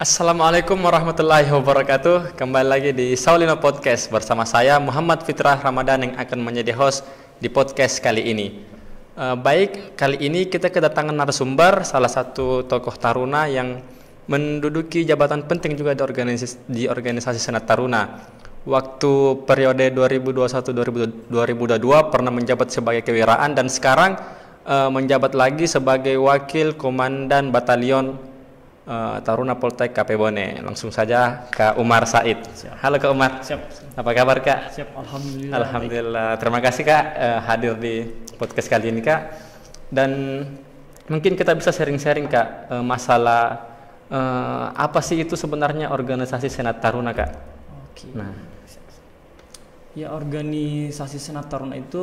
Assalamualaikum warahmatullahi wabarakatuh. Kembali lagi di Saulino Podcast bersama saya Muhammad Fitrah Ramadan yang akan menjadi host di podcast kali ini. Baik, kali ini kita kedatangan narasumber, salah satu tokoh Taruna yang menduduki jabatan penting juga di organisasi Senat Taruna. Waktu periode 2021-2022 pernah menjabat sebagai kewiraan dan sekarang menjabat lagi sebagai wakil komandan batalion Taruna Poltek KP Bone. Langsung saja Kak Umar Said. Siap. Halo Kak Umar. Siap. Apa kabar Kak? Siap, alhamdulillah. Alhamdulillah. Terima kasih Kak hadir di podcast kali ini Kak. Dan mungkin kita bisa sharing-sharing Kak masalah apa sih itu sebenarnya organisasi Senat Taruna Kak? Oke. Nah, Ya, organisasi Senat Taruna itu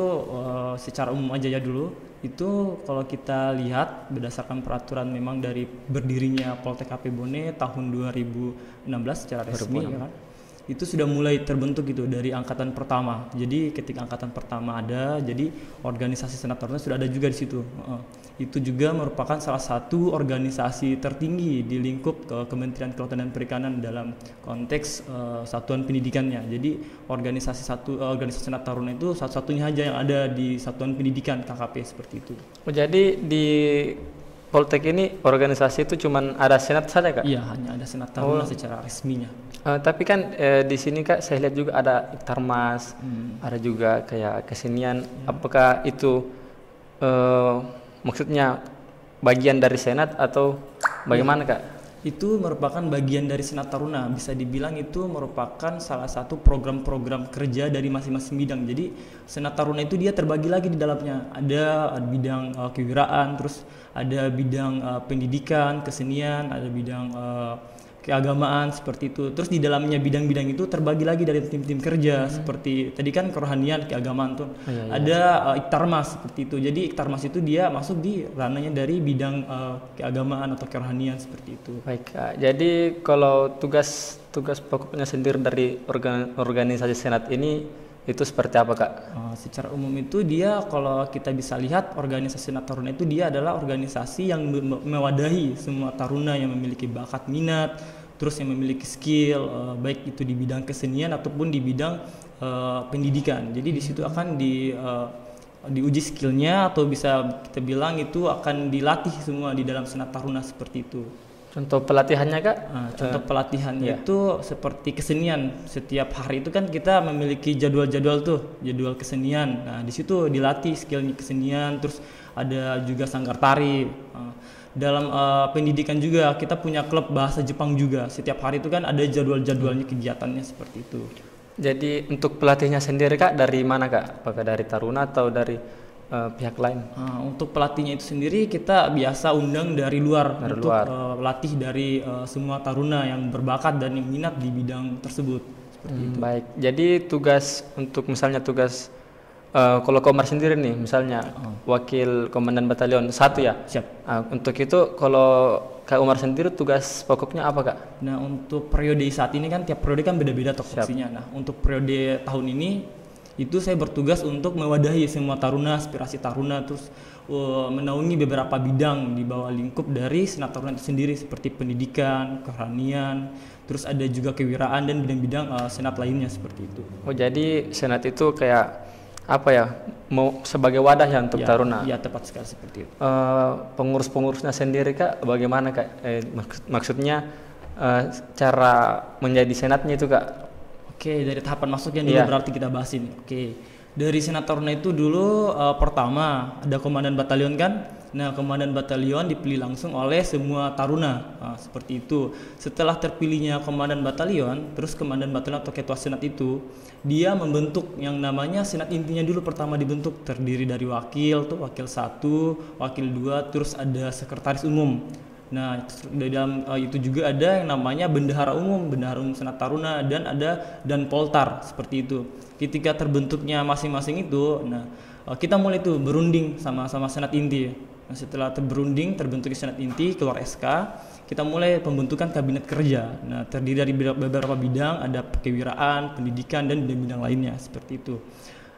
secara umum aja ya dulu. Itu kalau kita lihat berdasarkan peraturan memang dari berdirinya Poltek KP Bone tahun 2016 secara resmi ya kan. Itu sudah mulai terbentuk gitu dari angkatan pertama. Jadi ketika angkatan pertama ada, jadi organisasi Senat Taruna sudah ada juga di situ. Itu juga merupakan salah satu organisasi tertinggi di lingkup Kementerian Kelautan dan Perikanan dalam konteks satuan pendidikannya. Jadi organisasi Senat Taruna itu satu-satunya aja yang ada di satuan pendidikan KKP seperti itu. jadi di Poltek ini organisasi itu cuman ada Senat saja Kak? Iya, hanya ada Senat Taruna secara resminya. Tapi kan di sini Kak saya lihat juga ada Iktarmas, ada juga kayak kesenian. Apakah itu maksudnya bagian dari Senat atau bagaimana Kak? Itu merupakan bagian dari Senat Taruna. Bisa dibilang itu merupakan salah satu program-program kerja dari masing-masing bidang. Jadi Senat Taruna itu dia terbagi lagi di dalamnya. Ada bidang kewiraan, terus ada bidang pendidikan, kesenian, ada bidang keagamaan seperti itu. Terus di dalamnya bidang-bidang itu terbagi lagi dari tim-tim kerja seperti tadi kan kerohanian, keagamaan tuh. Ada Iktarmas seperti itu. Jadi Iktarmas itu dia masuk di ranahnya dari bidang keagamaan atau kerohanian seperti itu. Baik Kak. Jadi kalau tugas pokoknya sendiri dari organisasi Senat ini itu seperti apa Kak? Secara umum itu dia kalau kita bisa lihat organisasi Senat Taruna itu dia adalah organisasi yang mewadahi semua taruna yang memiliki bakat minat, terus yang memiliki skill baik itu di bidang kesenian ataupun di bidang pendidikan. Jadi di situ akan diuji skillnya atau bisa kita bilang itu akan dilatih semua di dalam Senat Taruna seperti itu. Contoh pelatihannya Kak? Contoh pelatihannya itu seperti kesenian. Setiap hari itu kan kita memiliki jadwal-jadwal tuh, jadwal kesenian. Nah, di situ dilatih skillnya kesenian, terus ada juga sanggar tari. Dalam pendidikan juga kita punya klub bahasa Jepang juga. Setiap hari itu kan ada jadwal-jadwalnya kegiatannya seperti itu. Jadi untuk pelatihnya sendiri Kak dari mana Kak? Apakah dari Taruna atau dari pihak lain? Untuk pelatihnya itu sendiri kita biasa undang dari luar untuk latih dari semua taruna yang berbakat dan yang minat di bidang tersebut. Seperti itu. Baik, jadi tugas kalau Komar sendiri nih misalnya wakil komandan batalion 1 ya? Siap. Untuk itu kalau Kak Umar sendiri tugas pokoknya apa Kak? Nah, untuk periode saat ini kan tiap periode kan beda-beda topoksinya. Nah, untuk periode tahun ini itu saya bertugas untuk mewadahi semua taruna, aspirasi taruna, terus menaungi beberapa bidang di bawah lingkup dari Senat Taruna itu sendiri seperti pendidikan, kerohanian, terus ada juga kewiraan dan bidang-bidang Senat lainnya seperti itu. Jadi Senat itu kayak apa ya? Mau sebagai wadah ya untuk taruna? Iya, tepat sekali seperti itu. Pengurus-pengurusnya sendiri Kak, bagaimana Kak? Maksudnya cara menjadi Senatnya itu Kak? Oke, dari tahapan masuknya dulu berarti kita bahas ini. Oke, dari Senat Taruna itu dulu pertama ada komandan batalion kan. Nah, komandan batalion dipilih langsung oleh semua taruna. Seperti itu. Setelah terpilihnya komandan batalion, terus komandan batalion atau ketua Senat itu dia membentuk yang namanya Senat intinya dulu pertama dibentuk, terdiri dari wakil 1, wakil 2, terus ada sekretaris umum. Nah, di dalam itu juga ada yang namanya bendahara umum Senat Taruna dan ada Poltar seperti itu. Ketika terbentuknya masing-masing itu, nah kita mulai tuh berunding sama Senat inti. Nah, setelah terbentuk Senat inti, keluar SK, kita mulai pembentukan kabinet kerja. Nah, terdiri dari beberapa bidang, ada kewiraan, pendidikan dan bidang-bidang lainnya seperti itu.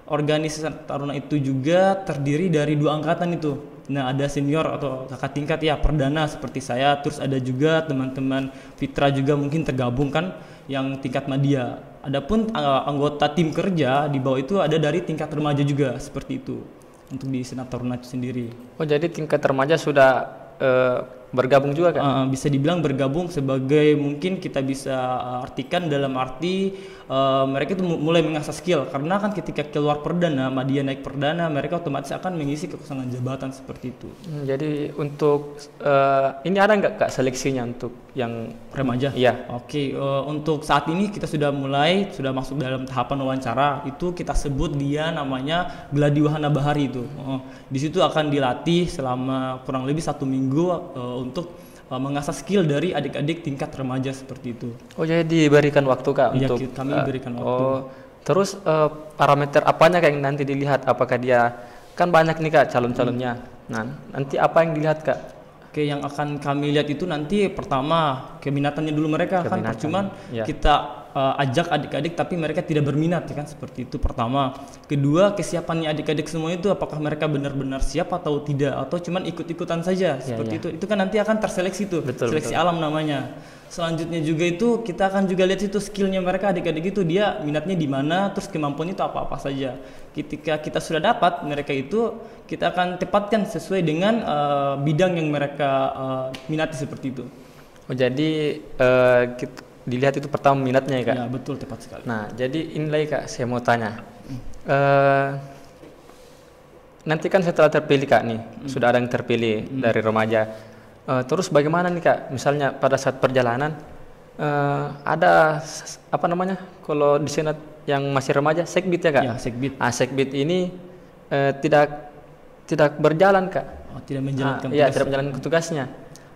Organisasi Senat Taruna itu juga terdiri dari 2 angkatan itu. Nah, ada senior atau kakak tingkat ya perdana seperti saya, terus ada juga teman-teman Fitra juga mungkin tergabung kan yang tingkat media. Adapun anggota tim kerja di bawah itu ada dari tingkat remaja juga seperti itu untuk di Senat Taruna itu sendiri. Oh, jadi tingkat remaja sudah bergabung juga kan? Bisa dibilang bergabung sebagai mungkin kita bisa artikan dalam arti mereka itu mulai mengasah skill, karena kan ketika keluar perdana, media naik perdana, mereka otomatis akan mengisi kekosongan jabatan seperti itu. Jadi untuk ini ada nggak Kak seleksinya untuk yang remaja? Iya. Oke, untuk saat ini kita sudah masuk dalam tahapan wawancara. Itu kita sebut dia namanya Gladi Wahana Bahari itu. Di situ akan dilatih selama kurang lebih 1 minggu untuk mengasah skill dari adik-adik tingkat remaja seperti itu. Oh, jadi diberikan waktu Kak ya, untuk kami diberikan waktu. Oh, terus parameter apanya Kak yang nanti dilihat? Apakah dia kan banyak nih Kak calon-calonnya. Nah, nanti apa yang dilihat Kak? Oke, yang akan kami lihat itu nanti pertama keminatannya dulu mereka. Kan cuman ya. Kita ajak adik-adik tapi mereka tidak berminat ya kan, seperti itu pertama. Kedua, kesiapannya adik-adik semua itu apakah mereka benar-benar siap atau tidak, atau cuman ikut-ikutan saja seperti itu. Itu kan nanti akan terseleksi tuh, seleksi alam namanya. Selanjutnya juga itu kita akan juga lihat itu skillnya mereka, adik-adik itu dia minatnya di mana, terus kemampuannya itu apa-apa saja. Ketika kita sudah dapat mereka itu, kita akan tepatkan sesuai dengan bidang yang mereka minati seperti itu. Oh, jadi dilihat itu pertama minatnya ya Kak? Ya, betul, tepat sekali. Nah, jadi inilah Kak saya mau tanya. Nanti kan setelah terpilih Kak nih, sudah ada yang terpilih dari remaja. Terus bagaimana nih Kak? Misalnya pada saat perjalanan ada apa namanya? Kalau di Senat yang masih remaja, sekbid ya Kak? Ya, sekbid. Sekbid ini tidak berjalan Kak? Tidak menjalankan tugasnya. Ya, tidak menjalankan tugasnya.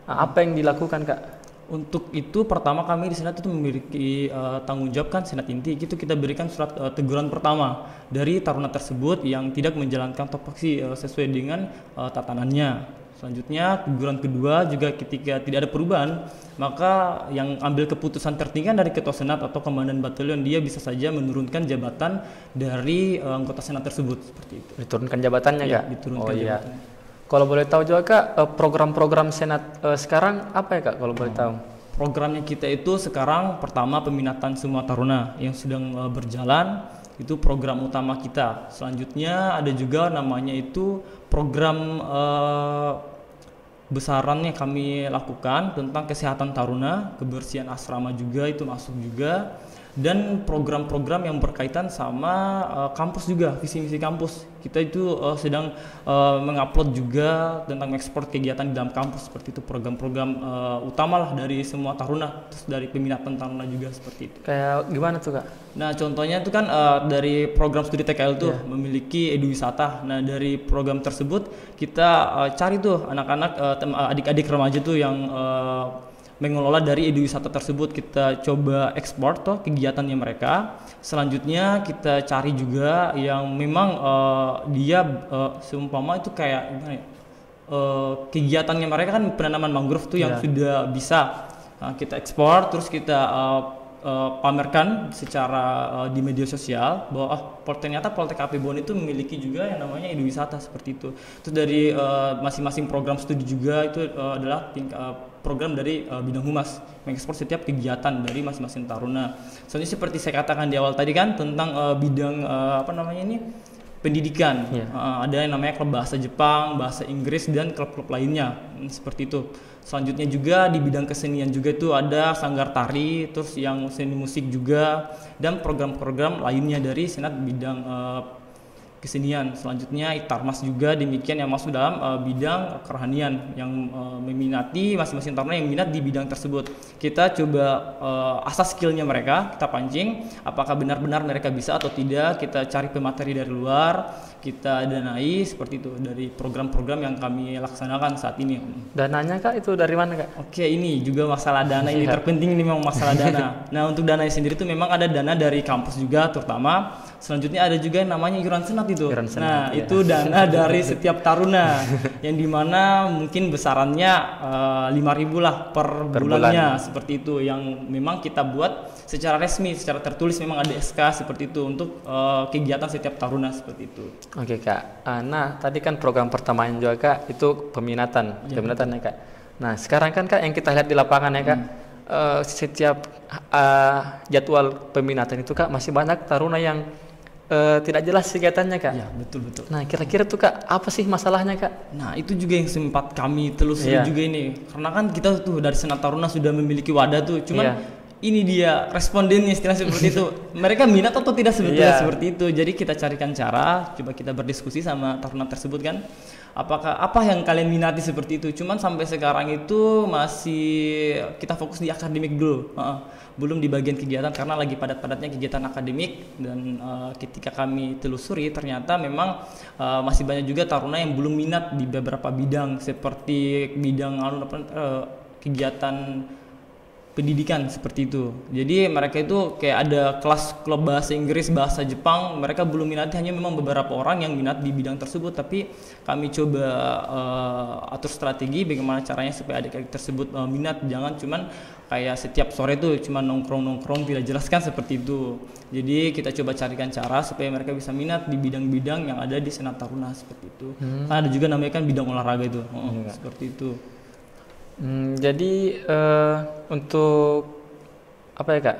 Apa yang dilakukan Kak? Untuk itu pertama kami di Senat itu memiliki tanggung jawab kan, Senat Inti itu kita berikan surat teguran pertama dari taruna tersebut yang tidak menjalankan topoksi sesuai dengan tatanannya. Selanjutnya teguran kedua juga ketika tidak ada perubahan, maka yang ambil keputusan tertinggi dari ketua Senat atau komandan batalion, dia bisa saja menurunkan jabatan dari anggota Senat tersebut seperti itu. Diturunkan jabatannya ya, Kak? Diturunkan jabatannya. Kalau boleh tahu juga Kak, program-program Senat sekarang apa ya Kak kalau boleh tahu? Programnya kita itu sekarang pertama peminatan semua taruna yang sedang berjalan, itu program utama kita. Selanjutnya ada juga namanya itu program besaran yang kami lakukan tentang kesehatan taruna, kebersihan asrama juga itu masuk juga. Dan program-program yang berkaitan sama kampus juga, visi misi kampus. Kita itu sedang mengupload juga tentang ekspor kegiatan di dalam kampus, seperti itu program-program utama lah dari semua taruna, terus dari peminatan taruna juga seperti itu. Kayak gimana tuh Kak? Nah, contohnya itu kan dari program studi TKL tuh memiliki eduwisata. Nah, dari program tersebut kita cari tuh anak-anak adik-adik remaja tuh yang mengelola dari eduwisata tersebut, kita coba ekspor tuh kegiatannya mereka. Selanjutnya kita cari juga yang memang dia seumpama itu kayak gimana ya, kegiatannya mereka kan penanaman mangrove tuh yang sudah bisa kita ekspor, terus kita pamerkan secara di media sosial bahwa ternyata Poltek Apibon itu memiliki juga yang namanya eduwisata seperti itu. Terus dari masing-masing program studi juga itu adalah program dari bidang humas, mengekspor setiap kegiatan dari masing-masing taruna. Soalnya seperti saya katakan di awal tadi kan tentang bidang pendidikan. Ada yang namanya klub bahasa Jepang, bahasa Inggris, dan klub-klub lainnya seperti itu. Selanjutnya juga di bidang kesenian juga itu ada sanggar tari, terus yang seni musik juga, dan program-program lainnya dari Senat bidang kesenian. Selanjutnya Itarmas juga demikian yang masuk dalam bidang kerohanian yang meminati masing-masing taruna yang minat di bidang tersebut. Kita coba asas skillnya mereka, kita pancing apakah benar-benar mereka bisa atau tidak. Kita cari pemateri dari luar, kita danai seperti itu dari program-program yang kami laksanakan saat ini. Dananya Kak itu dari mana Kak? Oke, ini juga masalah dana ini terpenting, ini memang masalah dana. Nah, untuk dana sendiri itu memang ada dana dari kampus juga terutama. Selanjutnya ada juga yang namanya iuran senat itu. Itu dana dari setiap taruna yang dimana mungkin besarannya 5.000 lah per bulannya seperti itu, yang memang kita buat secara resmi, secara tertulis memang ada SK seperti itu untuk kegiatan setiap taruna seperti itu. Oke Kak. Nah tadi kan program pertamanya juga Kak itu peminatan, peminatannya Kak. Nah sekarang kan Kak yang kita lihat di lapangan ya Kak, setiap jadwal peminatan itu Kak masih banyak taruna yang tidak jelas kegiatannya Kak. Ya, betul betul. Nah kira-kira tuh Kak apa sih masalahnya Kak? Nah itu juga yang sempat kami telusuri juga ini, karena kan kita tuh dari Senat Taruna sudah memiliki wadah tuh, cuman ini dia respondennya istilah seperti itu. Mereka minat atau tidak sebetulnya seperti itu. Jadi kita carikan cara, coba kita berdiskusi sama taruna tersebut kan. Apakah apa yang kalian minati seperti itu? Cuman sampai sekarang itu masih kita fokus di akademik dulu. Belum di bagian kegiatan karena lagi padat-padatnya kegiatan akademik, dan ketika kami telusuri ternyata memang masih banyak juga taruna yang belum minat di beberapa bidang seperti bidang kegiatan pendidikan seperti itu. Jadi mereka itu kayak ada kelas klub bahasa Inggris, bahasa Jepang, mereka belum minati, hanya memang beberapa orang yang minat di bidang tersebut. Tapi kami coba atur strategi bagaimana caranya supaya adik-adik tersebut minat, jangan cuman kayak setiap sore tuh cuma nongkrong-nongkrong tidak jelaskan seperti itu. Jadi kita coba carikan cara supaya mereka bisa minat di bidang-bidang yang ada di Senat Taruna seperti itu. Kan ada juga namanya kan bidang olahraga itu, seperti itu. Jadi untuk apa ya Kak,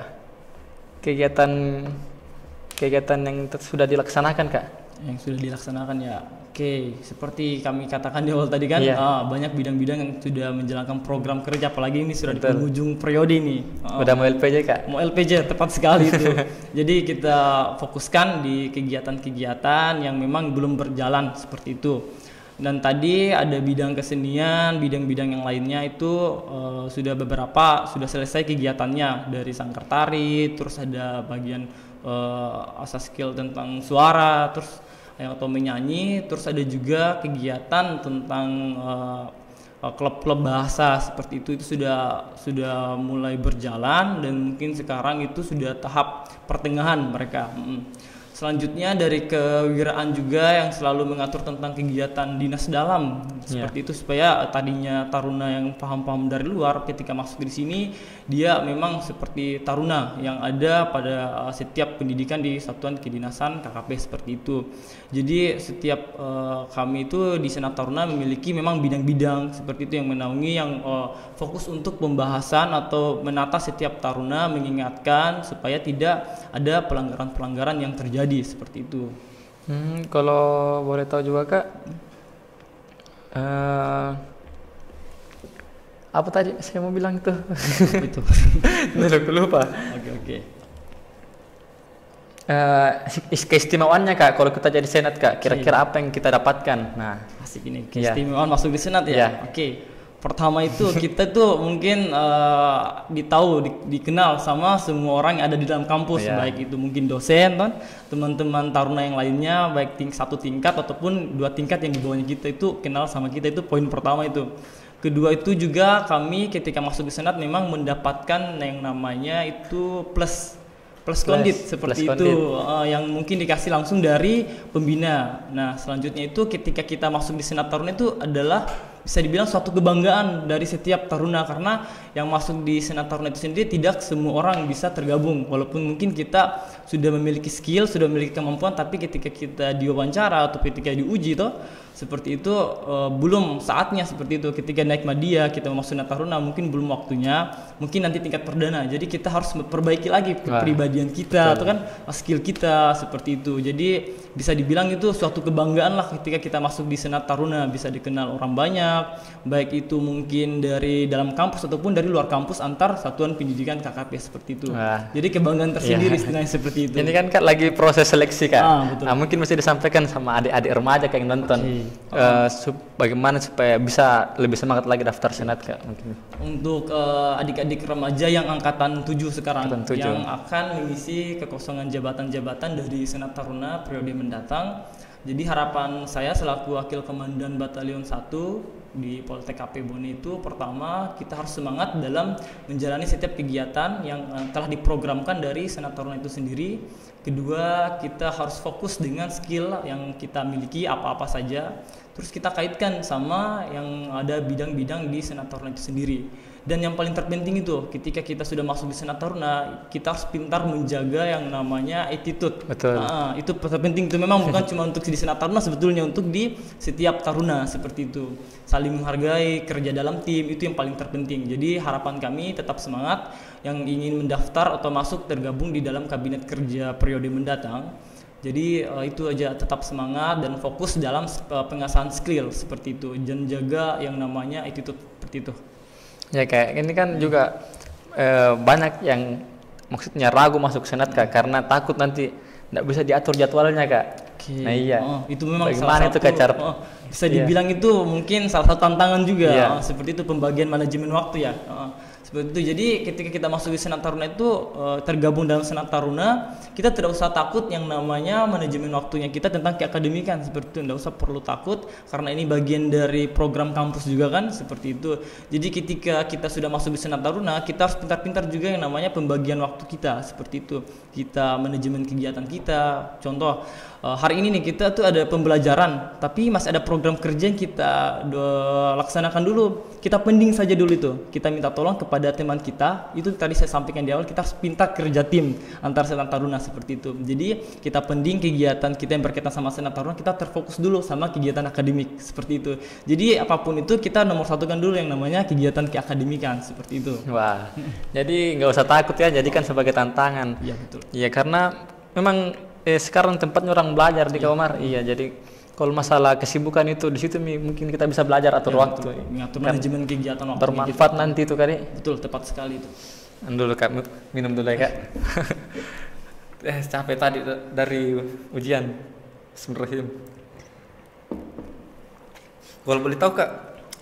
kegiatan yang sudah dilaksanakan Kak? Yang sudah dilaksanakan ya, oke. Seperti kami katakan di awal tadi kan, banyak bidang-bidang yang sudah menjalankan program kerja, apalagi ini sudah di penghujung periode ini. Udah mau LPJ Kak? Mau LPJ, tepat sekali itu. Jadi kita fokuskan di kegiatan-kegiatan yang memang belum berjalan seperti itu. Dan tadi ada bidang kesenian, bidang-bidang yang lainnya itu sudah beberapa sudah selesai kegiatannya, dari sangkar tari, terus ada bagian asas skill tentang suara, terus atau menyanyi, terus ada juga kegiatan tentang klub-klub bahasa seperti itu sudah mulai berjalan, dan mungkin sekarang itu sudah tahap pertengahan mereka. Selanjutnya dari kewiraan juga yang selalu mengatur tentang kegiatan dinas dalam seperti itu, supaya tadinya taruna yang paham-paham dari luar ketika masuk di sini dia memang seperti taruna yang ada pada setiap pendidikan di satuan kedinasan KKP seperti itu. Jadi setiap kami itu di Senat Taruna memiliki memang bidang-bidang seperti itu yang menaungi, yang fokus untuk pembahasan atau menata setiap taruna, mengingatkan supaya tidak ada pelanggaran-pelanggaran yang terjadi seperti itu. Kalau boleh tahu juga Kak, apa tadi saya mau bilang itu? Itu. Aku lupa. Oke. Keistimewaannya Kak, kalau kita jadi senat Kak, kira-kira apa yang kita dapatkan? Nah, asik ini keistimewaan masuk di senat ya. Oke. Pertama itu kita tuh mungkin dikenal sama semua orang yang ada di dalam kampus, baik itu mungkin dosen, teman-teman taruna yang lainnya, baik satu tingkat ataupun dua tingkat yang di bawahnya kita itu kenal sama kita, itu poin pertama itu. Kedua itu juga kami ketika masuk di senat memang mendapatkan yang namanya itu plus kondit seperti itu, yang mungkin dikasih langsung dari pembina. Nah selanjutnya itu ketika kita masuk di Senat Taruna itu adalah bisa dibilang suatu kebanggaan dari setiap taruna, karena yang masuk di Senat Taruna itu sendiri tidak semua orang bisa tergabung, walaupun mungkin kita sudah memiliki skill, sudah memiliki kemampuan, tapi ketika kita diwawancara atau ketika diuji seperti itu belum saatnya seperti itu. Ketika naik media kita masuk Senat Taruna mungkin belum waktunya, mungkin nanti tingkat perdana. Jadi kita harus memperbaiki lagi kepribadian kita atau kan skill kita seperti itu. Jadi bisa dibilang itu suatu kebanggaan lah ketika kita masuk di Senat Taruna, bisa dikenal orang banyak, baik itu mungkin dari dalam kampus ataupun dari luar kampus antar satuan pendidikan KKP seperti itu. Jadi kebanggaan tersendiri istilahnya seperti itu. Ini kan Kak lagi proses seleksi Kak. Betul. Nah, mungkin mesti disampaikan sama adik-adik remaja kayak yang nonton. Bagaimana supaya bisa lebih semangat lagi daftar senat Kak mungkin. Untuk adik-adik remaja yang angkatan 7 sekarang yang akan mengisi kekosongan jabatan-jabatan dari Senat Taruna periode mendatang. Jadi harapan saya selaku Wakil Komandan Batalion 1 di Poltek KP Bone itu, pertama kita harus semangat dalam menjalani setiap kegiatan yang telah diprogramkan dari Senat Taruna itu sendiri. Kedua, kita harus fokus dengan skill yang kita miliki apa-apa saja. terus kita kaitkan sama yang ada bidang-bidang di Senat Taruna itu sendiri. Dan yang paling terpenting itu ketika kita sudah masuk di Senat Taruna, kita harus pintar menjaga yang namanya attitude. Betul. Itu terpenting, itu memang bukan cuma untuk di Senat Taruna, sebetulnya untuk di setiap taruna seperti itu. Saling menghargai, kerja dalam tim, itu yang paling terpenting. Jadi harapan kami tetap semangat yang ingin mendaftar atau masuk tergabung di dalam kabinet kerja periode mendatang. Jadi itu aja, tetap semangat dan fokus dalam pengasahan skill seperti itu, dan jaga yang namanya attitude seperti itu. Ya kayak ini kan juga banyak yang maksudnya ragu masuk senat Kak, karena takut nanti tidak bisa diatur jadwalnya Kak. Okay. Nah iya. Itu memang bagaimana salah itu satu, Kak cara? bisa dibilang itu mungkin salah satu tantangan juga. Seperti itu pembagian manajemen waktu ya. Seperti itu. Jadi ketika kita masuk di Senat Taruna itu tergabung dalam Senat Taruna, kita tidak usah takut yang namanya manajemen waktunya kita tentang keakademikan seperti itu. Tidak usah perlu takut karena ini bagian dari program kampus juga kan, seperti itu. Jadi ketika kita sudah masuk di Senat Taruna, kita harus pintar-pintar juga yang namanya pembagian waktu kita seperti itu. Kita manajemen kegiatan kita. Contoh hari ini nih kita tuh ada pembelajaran, tapi masih ada program kerja yang kita laksanakan dulu. Kita pending saja dulu itu. Kita minta tolong kepada teman kita. Itu tadi saya sampaikan di awal, kita harus pintar kerja tim antar Senat Taruna seperti itu. Jadi kita pending kegiatan kita yang berkaitan sama Senat Taruna, kita terfokus dulu sama kegiatan akademik seperti itu. Jadi apapun itu kita nomor satukan dulu yang namanya kegiatan keakademikan seperti itu. Wah, jadi nggak usah takut ya, jadikan sebagai tantangan. Iya betul. Iya karena memang sekarang tempatnya orang belajar di Kak Omar. Iya, jadi kalau masalah kesibukan itu di situ mungkin kita bisa belajar atur waktu. Mengatur manajemen kegiatan waktu. Bermanfaat gitu nanti itu Kak. Betul, tepat sekali itu. Dulu Kak, minum dulu ya Kak. Capek tadi dari ujian. Bismillahirrahmanirrahim. Kalau boleh tahu Kak,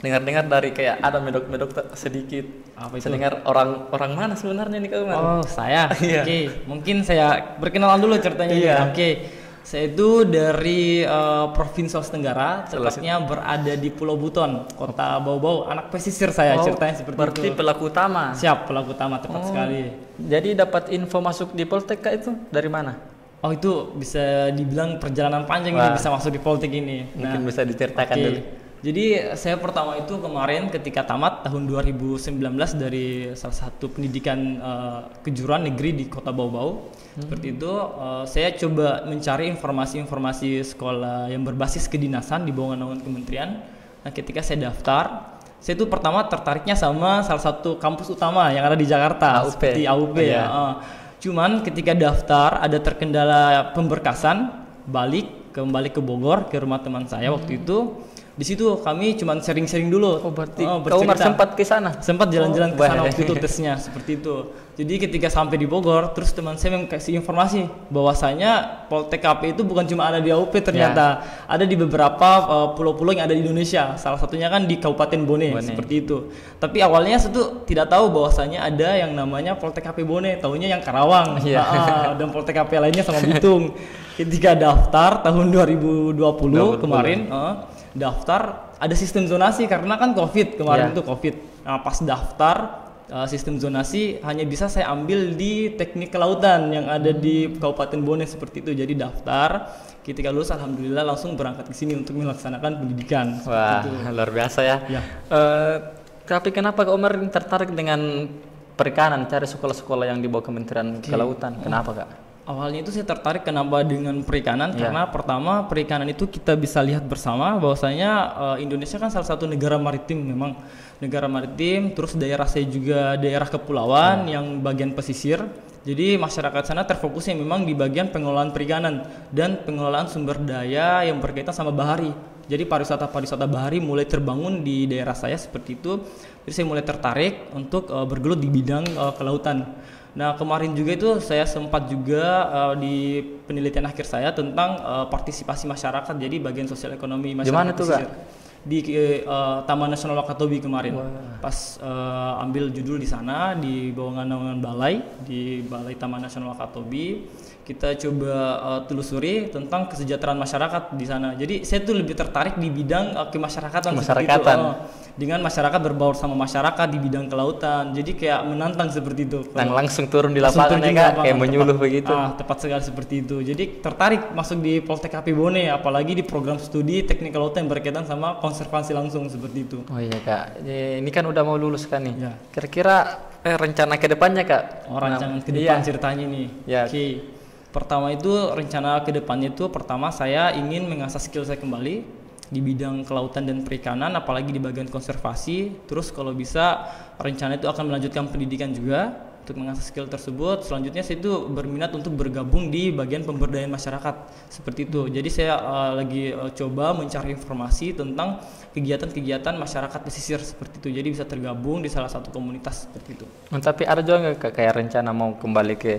dengar-dengar dari kayak ada medok sedikit. Apa itu? Saya dengar orang mana sebenarnya nih Kak Omar? Oh, saya. Oke, mungkin saya berkenalan dulu ceritanya. Iya. Oke. Saya itu dari Provinsi Sulawesi Tenggara, tepatnya berada di Pulau Buton, Kota Bau-Bau, anak pesisir saya, ceritanya seperti berarti itu. Berarti pelaku utama. Siap, pelaku utama, tepat sekali. Jadi dapat info masuk di Poltek Kak itu dari mana? Oh, itu bisa dibilang perjalanan panjang ini bisa masuk di Poltek ini. Mungkin bisa diceritakan dulu. Jadi saya pertama itu kemarin ketika tamat tahun 2019 dari salah satu pendidikan kejuruan negeri di Kota Bau-Bau. Seperti itu saya coba mencari informasi-informasi sekolah yang berbasis kedinasan di bawah naungan kementerian. Nah, ketika saya daftar, saya itu pertama tertariknya sama salah satu kampus utama yang ada di Jakarta, seperti AUP ya. Cuman ketika daftar ada terkendala pemberkasan, kembali ke Bogor ke rumah teman saya waktu itu. Di situ kami cuma sharing-sharing dulu. Oh, berarti Kak Omar sempat ke sana? Sempat jalan-jalan ke sana waktu itu tesnya seperti itu. Jadi ketika sampai di Bogor, terus teman saya kasih informasi bahwasanya Poltek KP itu bukan cuma ada di AUP ternyata, ada di beberapa pulau-pulau yang ada di Indonesia. Salah satunya kan di Kabupaten Bone. Seperti itu. Tapi awalnya saya tuh tidak tahu bahwasanya ada yang namanya Poltek KP Bone, taunya yang Karawang. Dan Poltek KP lainnya sama Bitung. Ketika daftar tahun 2020 kemarin, daftar ada sistem zonasi karena kan COVID kemarin itu COVID. Nah, pas daftar sistem zonasi hanya bisa saya ambil di teknik kelautan yang ada di Kabupaten Bone seperti itu. Jadi daftar, ketika lulus alhamdulillah langsung berangkat ke sini untuk melaksanakan pendidikan. Wah, luar biasa ya. Tapi kenapa Kak Omar tertarik dengan perikanan, cari sekolah-sekolah yang di bawah Kementerian Kelautan? Kenapa Kak? Awalnya itu saya tertarik kenapa dengan perikanan karena pertama perikanan itu kita bisa lihat bersama bahwasanya Indonesia kan salah satu negara maritim, memang negara maritim, terus daerah saya juga daerah kepulauan yang bagian pesisir. Jadi masyarakat sana terfokusnya memang di bagian pengelolaan perikanan dan pengelolaan sumber daya yang berkaitan sama bahari. Jadi pariwisata bahari mulai terbangun di daerah saya seperti itu. Jadi saya mulai tertarik untuk bergelut di bidang kelautan. Nah, kemarin juga itu saya sempat juga di penelitian akhir saya tentang partisipasi masyarakat, jadi bagian sosial ekonomi masyarakat. Gimana tuh Kak? Di Taman Nasional Wakatobi kemarin. Pas ambil judul di sana di bawah naungan balai, di Balai Taman Nasional Wakatobi. kita coba telusuri tentang kesejahteraan masyarakat di sana. Jadi saya tuh lebih tertarik di bidang kemasyarakatan seperti itu. Dengan masyarakat berbaur sama masyarakat di bidang kelautan. Jadi kayak menantang seperti itu. Langsung turun di lapangan ya Kak, kayak menyuluh begitu. Tepat sekali seperti itu. Jadi tertarik masuk di Poltek HP Bone, apalagi di program studi teknik kelautan yang berkaitan sama konservasi langsung seperti itu. Oh iya Kak, ini kan udah mau lulus kan nih. Ya. Kira-kira rencana ke depannya Kak? Rancangan ke depan ceritanya nih. Ya. Oke. Pertama itu rencana ke depannya itu pertama saya ingin mengasah skill saya kembali di bidang kelautan dan perikanan, apalagi di bagian konservasi. Terus kalau bisa rencana itu akan melanjutkan pendidikan juga untuk mengasah skill tersebut. Selanjutnya saya itu berminat untuk bergabung di bagian pemberdayaan masyarakat seperti itu. Jadi saya lagi coba mencari informasi tentang kegiatan-kegiatan masyarakat pesisir seperti itu. Jadi bisa tergabung di salah satu komunitas seperti itu. Tapi ada juga nggak kayak rencana mau kembali ke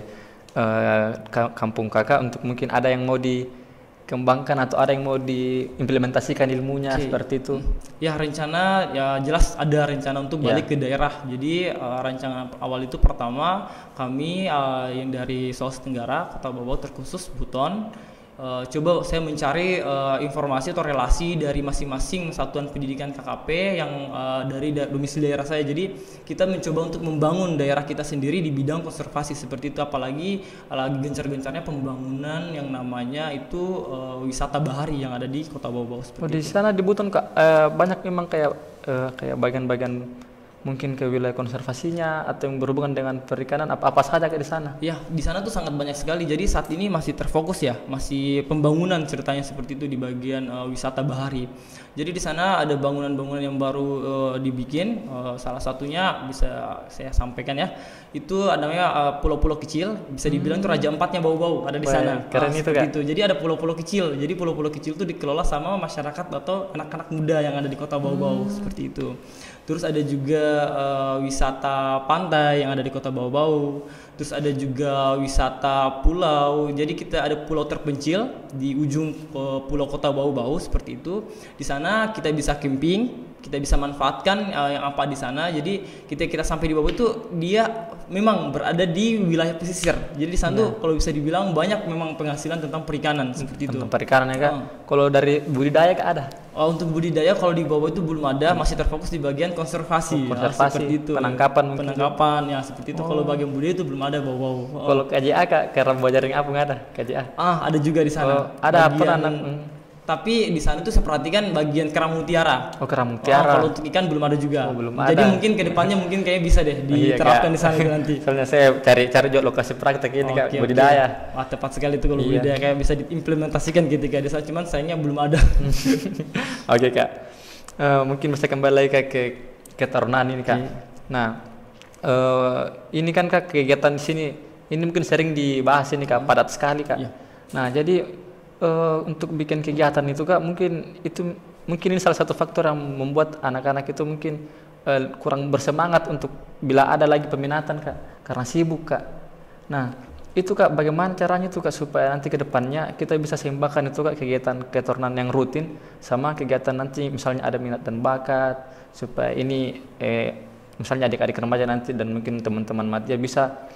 kampung Kakak untuk mungkin ada yang mau dikembangkan atau ada yang mau diimplementasikan ilmunya seperti itu? Ya rencana ya jelas ada rencana untuk balik ke daerah. Jadi rancangan awal itu pertama kami yang dari Sulawesi Tenggara, Kota Bau terkhusus Buton, coba saya mencari informasi atau relasi dari masing-masing satuan pendidikan KKP yang dari domisili daerah saya. Jadi kita mencoba untuk membangun daerah kita sendiri di bidang konservasi seperti itu, apalagi lagi gencar-gencarnya pembangunan yang namanya itu wisata bahari yang ada di Kota Bau seperti itu. Di sana di Buton Kak banyak memang kayak bagian-bagian mungkin ke wilayah konservasinya atau yang berhubungan dengan perikanan, apa saja kayak di sana? Ya, di sana tuh sangat banyak sekali. Jadi saat ini masih terfokus ya, masih pembangunan ceritanya seperti itu di bagian wisata bahari. Jadi di sana ada bangunan-bangunan yang baru dibikin. Salah satunya bisa saya sampaikan ya, itu namanya pulau-pulau kecil. Bisa dibilang itu Raja Empatnya Bau ada di sana. Keren itu kan? Jadi ada pulau-pulau kecil. Jadi pulau-pulau kecil itu dikelola sama masyarakat atau anak-anak muda yang ada di Kota Bau seperti itu. Terus ada juga wisata pantai yang ada di Kota Bau. Terus ada juga wisata pulau. Jadi kita ada pulau terpencil di ujung pulau Kota Bau seperti itu. Di sana kita bisa camping, kita bisa manfaatkan yang apa di sana. Jadi kita sampai di Bau itu dia memang berada di wilayah pesisir. Jadi di sana tuh kalau bisa dibilang banyak memang penghasilan tentang perikanan seperti itu. Tentang perikanan ya Kak. Kalau dari budidaya Kak ada? Untuk budidaya kalau di bawah itu belum ada, masih terfokus di bagian konservasi. Konservasi, seperti itu. Penangkapan ya seperti itu. Kalau bagian budidaya itu belum ada bawah. Kalau KJA Kak, karena jaring apa nggak ada KJA? Ada juga di sana. Ada bagian, tapi di sana itu saya perhatikan bagian kerang mutiara. Kerang mutiara. Kalau untuk ikan belum ada juga. Belum Jadi ada. mungkin kedepannya mungkin kayak bisa deh diterapkan di sana nanti. Soalnya saya cari juga lokasi praktek ini Kak, budidaya. Tepat sekali itu kalau budidaya kayak bisa diimplementasikan ketika di sana, cuman sayangnya belum ada. Oke Kak. Mungkin bisa kembali lagi ke tarunan ini Kak. Nah, ini kan Kak kegiatan di sini ini mungkin sering dibahas ini Kak, padat sekali Kak. Nah, jadi untuk bikin kegiatan itu Kak, mungkin ini salah satu faktor yang membuat anak-anak itu mungkin kurang bersemangat untuk bila ada lagi peminatan Kak, karena sibuk Kak. Nah, itu Kak bagaimana caranya itu Kak supaya nanti ke depannya kita bisa seimbangkan itu Kak kegiatan keturunan yang rutin sama kegiatan nanti misalnya ada minat dan bakat, supaya ini misalnya adik-adik remaja nanti dan mungkin teman-teman madya bisa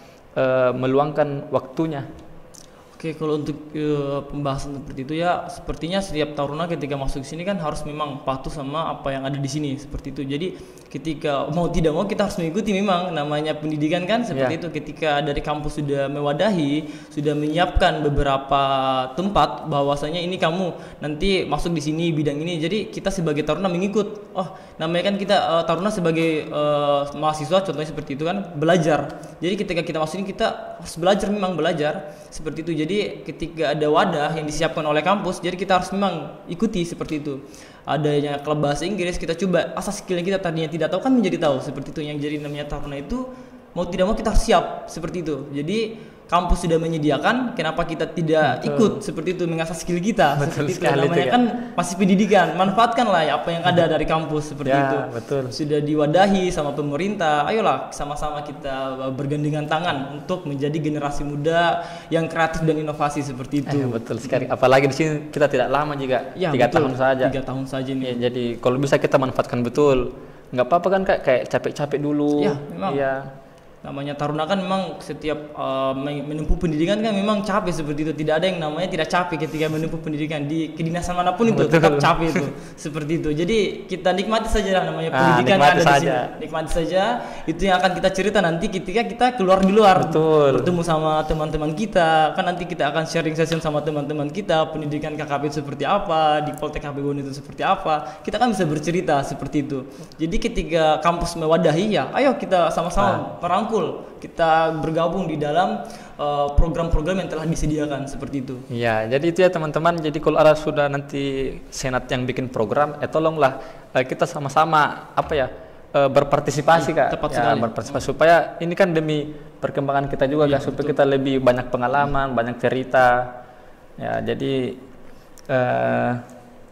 meluangkan waktunya. Oke, kalau untuk pembahasan seperti itu ya, sepertinya setiap taruna ketika masuk sini kan harus memang patuh sama apa yang ada di sini seperti itu. Jadi ketika mau tidak mau kita harus mengikuti, memang namanya pendidikan kan seperti itu. Ketika dari kampus sudah mewadahi, sudah menyiapkan beberapa tempat bahwasanya ini kamu nanti masuk di sini bidang ini. Jadi kita sebagai taruna mengikut. Namanya kan kita taruna sebagai mahasiswa contohnya seperti itu kan, belajar. Jadi ketika kita masuk ini kita harus belajar, memang belajar seperti itu. Jadi ketika ada wadah yang disiapkan oleh kampus, jadi kita harus memang ikuti seperti itu. Adanya klub bahasa Inggris, kita coba asas skill yang kita tadinya tidak tahu kan menjadi tahu seperti itu. Yang jadi namanya taruna itu mau tidak mau kita harus siap seperti itu. Jadi kampus sudah menyediakan, kenapa kita tidak ikut seperti itu, mengasah skill kita. Betul seperti itu. Namanya itu kan masih pendidikan, manfaatkanlah ya apa yang ada dari kampus seperti itu. Betul. Sudah diwadahi sama pemerintah, ayolah sama-sama kita bergandengan tangan untuk menjadi generasi muda yang kreatif dan inovasi seperti itu. Betul sekali. Apalagi di sini kita tidak lama juga, 3 tahun saja. 3 tahun saja nih. Jadi kalau bisa kita manfaatkan betul. Nggak apa-apa kan Kak, kayak capek-capek dulu. Memang. Namanya taruna kan memang setiap menempuh pendidikan kan memang capek seperti itu. Tidak ada yang namanya tidak capek ketika menempuh pendidikan di kedinasan manapun itu tetap capek itu seperti itu. Jadi kita nikmati saja namanya pendidikan yang ada di sini. Nikmati saja, itu yang akan kita cerita nanti ketika kita keluar di luar. Bertemu sama teman-teman kita, kan nanti kita akan sharing session sama teman-teman kita, pendidikan KKP itu seperti apa, di Poltek KP Bone itu seperti apa. Kita kan bisa bercerita seperti itu. Jadi ketika kampus mewadahi, ya ayo kita sama-sama merangkul, kita bergabung di dalam program-program yang telah disediakan seperti itu. Iya, jadi itu ya teman-teman. Jadi kalau ada sudah nanti senat yang bikin program, tolonglah kita sama-sama berpartisipasi Kak. Tepat sekali. Berpartisipasi supaya ini kan demi perkembangan kita juga Kak, supaya kita lebih banyak pengalaman, banyak cerita. Ya, jadi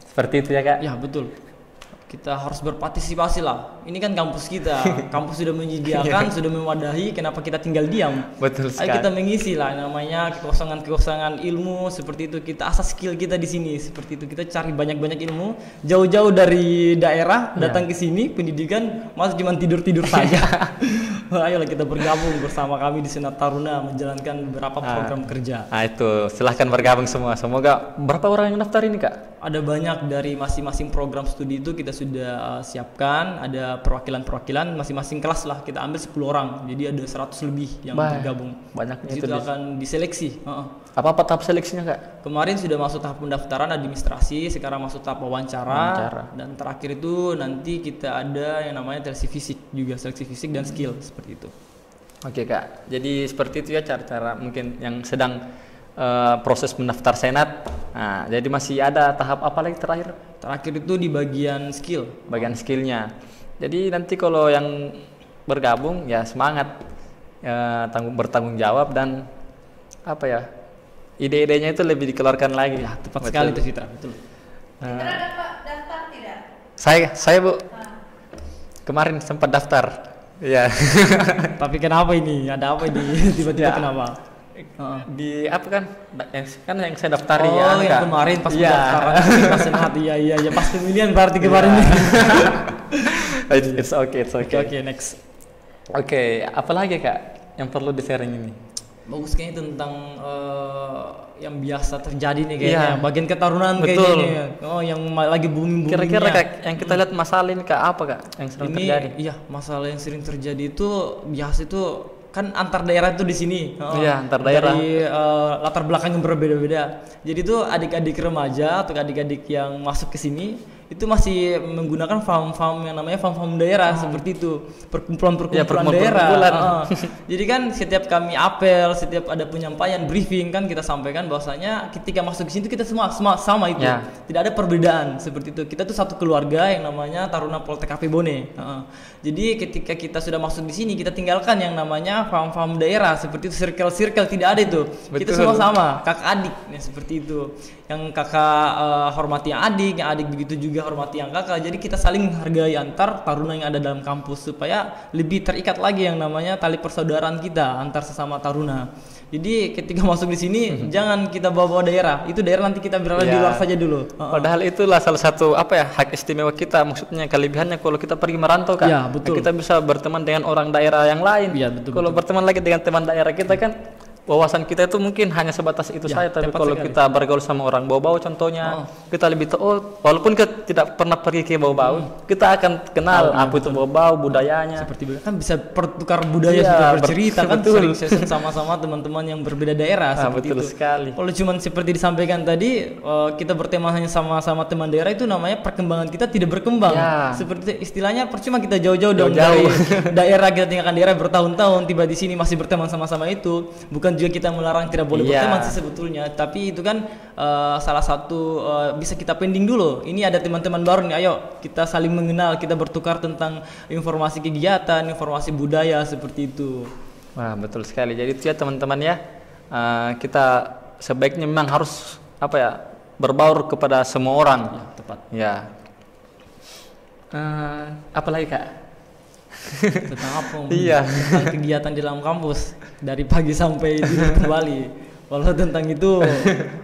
seperti itu ya Kak. Ya, betul. Kita harus berpartisipasi lah. Ini kan kampus kita, kampus sudah menyediakan, sudah mewadahi, kenapa kita tinggal diam? Betul sekali. Ayo kita mengisi lah, namanya kekosongan ilmu seperti itu. Kita asah skill kita di sini seperti itu. Kita cari banyak-banyak ilmu, jauh-jauh dari daerah datang ke sini pendidikan, masa cuma tidur-tidur saja. Ayolah kita bergabung bersama kami di Senat Taruna menjalankan beberapa program kerja. Itu silahkan bergabung semua. Semoga berapa orang yang daftar ini Kak? Ada banyak dari masing-masing program studi itu kita sudah siapkan, ada perwakilan-perwakilan masing-masing kelas lah, kita ambil 10 orang, jadi ada 100 lebih yang bergabung. Banyaknya itu akan diseleksi. Apa tahap seleksinya Kak? Kemarin sudah masuk tahap pendaftaran administrasi, sekarang masuk tahap wawancara. Dan terakhir itu nanti kita ada yang namanya seleksi fisik juga, seleksi fisik dan skill seperti itu. Oke Kak, jadi seperti itu ya cara-cara mungkin yang sedang proses mendaftar senat. Nah, jadi masih ada tahap apa lagi terakhir? Terakhir itu di bagian skill. Bagian skillnya. Jadi nanti kalau yang bergabung ya semangat, bertanggung jawab dan ide-idenya itu lebih dikeluarkan lagi. Ya, tepat sekali itu Fitra, betul. Fitra dapat daftar tidak? Saya Bu, kemarin sempat daftar. Ya. Tapi kenapa ini? Ada apa ini? Tiba-tiba kenapa? Di apa kan? Yang saya daftari yang kemarin pas pendaftaran pas senat. Iya pas pemilihan berarti kemarin. It's okay. Oke, next. Oke, apa lagi Kak yang perlu di-sharing ini? Bagus kayaknya tentang yang biasa terjadi nih kayaknya, bagian ketarunaan kayaknya ini. Yang lagi booming-boomingnya. Kira-kira Kak, yang kita lihat masalah ini Kak, apa Kak yang sering terjadi? Iya, masalah yang sering terjadi itu biasa itu kan antar daerah itu di sini. Antar daerah. Dari latar belakang yang berbeda-beda. Jadi itu adik-adik remaja atau adik-adik yang masuk ke sini itu masih menggunakan farm-farm yang namanya farm-farm daerah seperti itu, perkumpulan daerah. Jadi kan setiap kami apel, setiap ada penyampaian briefing kan kita sampaikan bahwasanya ketika masuk ke sini kita semua sama itu, tidak ada perbedaan seperti itu. Kita tuh satu keluarga yang namanya Taruna Poltek KP Bone. Jadi ketika kita sudah masuk di sini kita tinggalkan yang namanya farm-farm daerah seperti itu, circle tidak ada itu. Betul. Kita semua sama, kakak adik seperti itu. Yang kakak hormati yang adik begitu juga hormati yang kakak. Jadi kita saling menghargai antar taruna yang ada dalam kampus supaya lebih terikat lagi yang namanya tali persaudaraan kita antar sesama taruna. Jadi ketika masuk di sini jangan kita bawa-bawa daerah. Itu daerah nanti kita berada di luar saja dulu. Padahal itulah salah satu hak istimewa kita. Maksudnya kelebihannya kalau kita pergi merantau Kak. Ya, betul. Kita bisa berteman dengan orang daerah yang lain. Ya, betul. Kalau berteman lagi dengan teman daerah kita kan wawasan kita itu mungkin hanya sebatas itu saja, tapi kalau kita bergaul sama orang Bau-Bau contohnya, kita lebih tahu, walaupun kita tidak pernah pergi ke Bau-Bau, kita akan kenal apa itu Bau-Bau, budayanya. Seperti kan bisa pertukar budaya, sudah bercerita kan, sering session sama-sama teman-teman yang berbeda daerah seperti betul itu. Sekali. Kalau cuma seperti disampaikan tadi, kita berteman hanya sama-sama teman daerah, itu namanya perkembangan kita tidak berkembang. Seperti istilahnya percuma kita jauh-jauh dari daerah, kita tinggalkan daerah bertahun-tahun, tiba di sini masih berteman sama-sama itu. Bukan juga kita melarang tidak boleh berteman sih sebetulnya, tapi itu kan salah satu bisa kita pending dulu. Ini ada teman-teman baru nih, ayo kita saling mengenal, kita bertukar tentang informasi kegiatan, informasi budaya seperti itu. Wah, betul sekali. Jadi itu ya teman-teman ya, kita sebaiknya memang harus berbaur kepada semua orang. Ya, tepat. Ya. Apalagi Kak? Tentang apa? Tentang kegiatan di dalam kampus dari pagi sampai tidur kembali. Walau tentang itu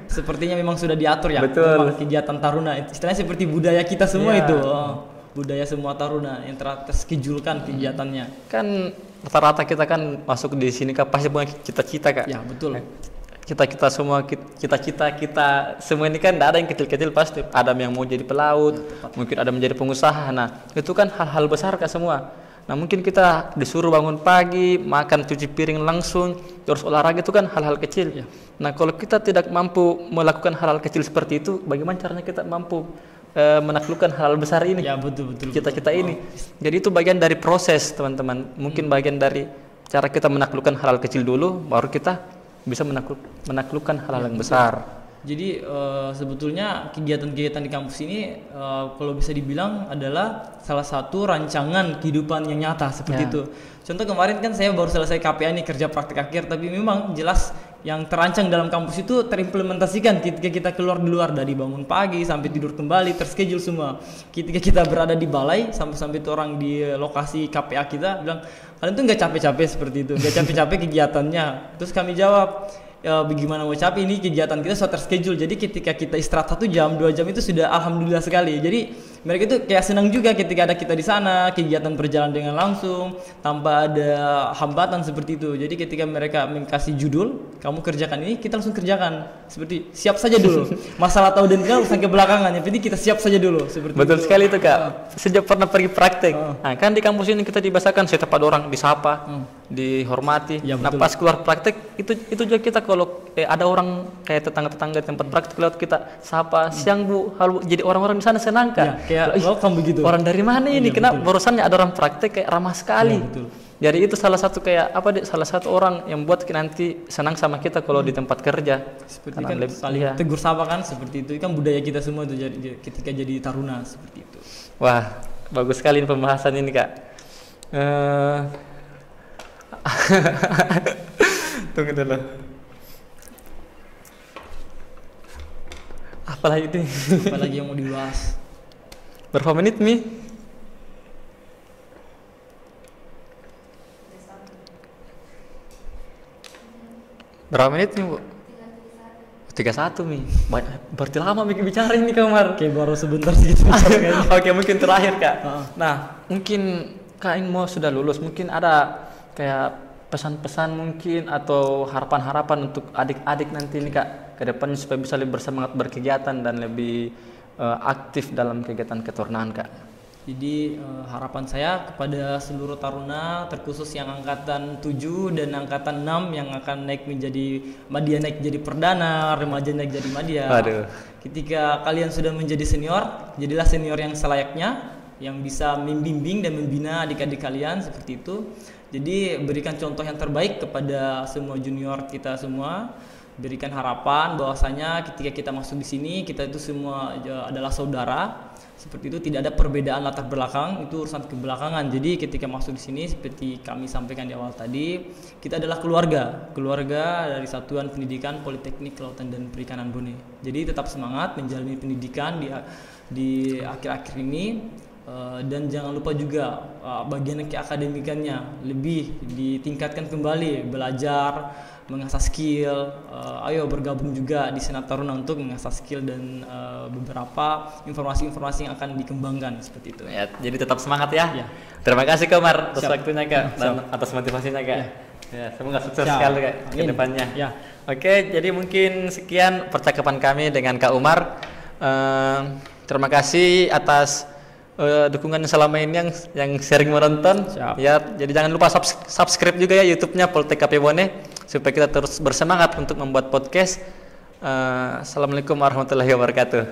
sepertinya memang sudah diatur ya. Betul. Kegiatan taruna istilahnya seperti budaya kita semua itu. Budaya semua taruna yang terskejulkan kegiatannya. Kan rata-rata kita kan masuk di sini Kak pasti punya cita-cita Kak. Ya betul. Kita semua kita semua ini kan tidak ada yang kecil-kecil, pasti ada yang mau jadi pelaut, mungkin ada menjadi pengusaha. Nah itu kan hal-hal besar Kak semua. Nah mungkin kita disuruh bangun pagi, makan, cuci piring langsung, terus olahraga, itu kan hal-hal kecil. Nah kalau kita tidak mampu melakukan hal-hal kecil seperti itu, bagaimana caranya kita mampu menaklukkan hal besar ini? Ya betul. Kita ini. Jadi itu bagian dari proses teman-teman. Mungkin bagian dari cara kita menaklukkan hal-hal kecil dulu, baru kita bisa menaklukkan hal-hal yang besar. Jadi sebetulnya kegiatan-kegiatan di kampus ini kalau bisa dibilang adalah salah satu rancangan kehidupan yang nyata seperti itu. Contoh kemarin kan saya baru selesai KPA nih, kerja praktik akhir, tapi memang jelas yang terancang dalam kampus itu terimplementasikan ketika kita keluar di luar, dari bangun pagi sampai tidur kembali, terschedule semua. Ketika kita berada di balai sampai itu orang di lokasi KPA kita bilang, kalian tuh nggak capek-capek seperti itu, nggak capek-capek kegiatannya. Terus kami jawab, bagaimana mau capek, ini kegiatan kita sudah terschedule. Jadi ketika kita istirahat 1 jam 2 jam itu sudah alhamdulillah sekali. Jadi mereka itu kayak senang juga ketika ada kita di sana, kegiatan berjalan dengan langsung tanpa ada hambatan seperti itu. Jadi ketika mereka kasih judul, kamu kerjakan ini, kita langsung kerjakan. Seperti siap saja dulu. Masalah tahu dan tidak urusan kebelakangan, jadi kita siap saja dulu seperti Betul itu. sekali itu Kak. Sejak pernah pergi praktek. Nah, kan di kampus ini kita dibiasakan setiap ada orang disapa, dihormati. Ya, nah, pas keluar praktek itu juga kita kalau ada orang kayak tetangga-tetangga di tempat praktek lewat, kita sapa, "Siang Bu, halo." Jadi orang-orang di sana senang Kak. Ya, kayak welcome begitu. Orang dari mana ini? Iya, Kenapa barusannya ada orang praktek kayak ramah sekali. Ya, betul. Jadi itu salah satu kayak salah satu orang yang buat nanti senang sama kita kalau di tempat kerja. Seperti Karena kan saling tegur sapa kan, seperti itu kan budaya kita semua itu ketika jadi taruna seperti itu. Wah, bagus sekali pembahasan ini Kak. Tunggu dulu. Apalagi yang mau dibahas? Berapa menit Mi? Berapa menit nih Bu? 31 Mi. Berarti lama bikin bicara ini Kamar. Oke, baru sebentar segitu. Oke, mungkin terakhir Kak. Nah, mungkin Kak ini mau sudah lulus, mungkin ada kayak pesan-pesan mungkin atau harapan-harapan untuk adik-adik nanti nih Kak ke depannya supaya bisa lebih bersemangat berkegiatan dan lebih aktif dalam kegiatan ketarunaan Kak. Jadi harapan saya kepada seluruh taruna, terkhusus yang angkatan 7 dan angkatan 6 yang akan naik menjadi madya, naik jadi perdana, remaja naik jadi madya. Aduh. Ketika kalian sudah menjadi senior, jadilah senior yang selayaknya, yang bisa membimbing dan membina adik-adik kalian seperti itu. Jadi berikan contoh yang terbaik kepada semua junior kita semua. Berikan harapan bahwasanya ketika kita masuk di sini, kita itu semua adalah saudara. Seperti itu, tidak ada perbedaan latar belakang, itu urusan kebelakangan. Jadi ketika masuk di sini, seperti kami sampaikan di awal tadi, kita adalah keluarga dari Satuan Pendidikan Politeknik Kelautan dan Perikanan Bone. Jadi tetap semangat menjalani pendidikan di akhir-akhir ini. Dan jangan lupa juga bagian keakademikannya lebih ditingkatkan kembali, belajar, mengasah skill. Ayo bergabung juga di Senat Taruna untuk mengasah skill dan beberapa informasi-informasi yang akan dikembangkan seperti itu. Ya, jadi tetap semangat ya. Ya. Terima kasih Kamar atas Siap. waktunya Kak dan atas motivasinya Kak. Ya, semoga sukses sekali Kak ke depannya. Ya. Oke, jadi mungkin sekian percakapan kami dengan Kak Umar. Terima kasih atas dukungan selama ini yang sering menonton. Siap. Ya, jadi jangan lupa subscribe juga ya YouTube-nya Poltek KP Bone supaya kita terus bersemangat untuk membuat podcast. Assalamualaikum warahmatullahi wabarakatuh.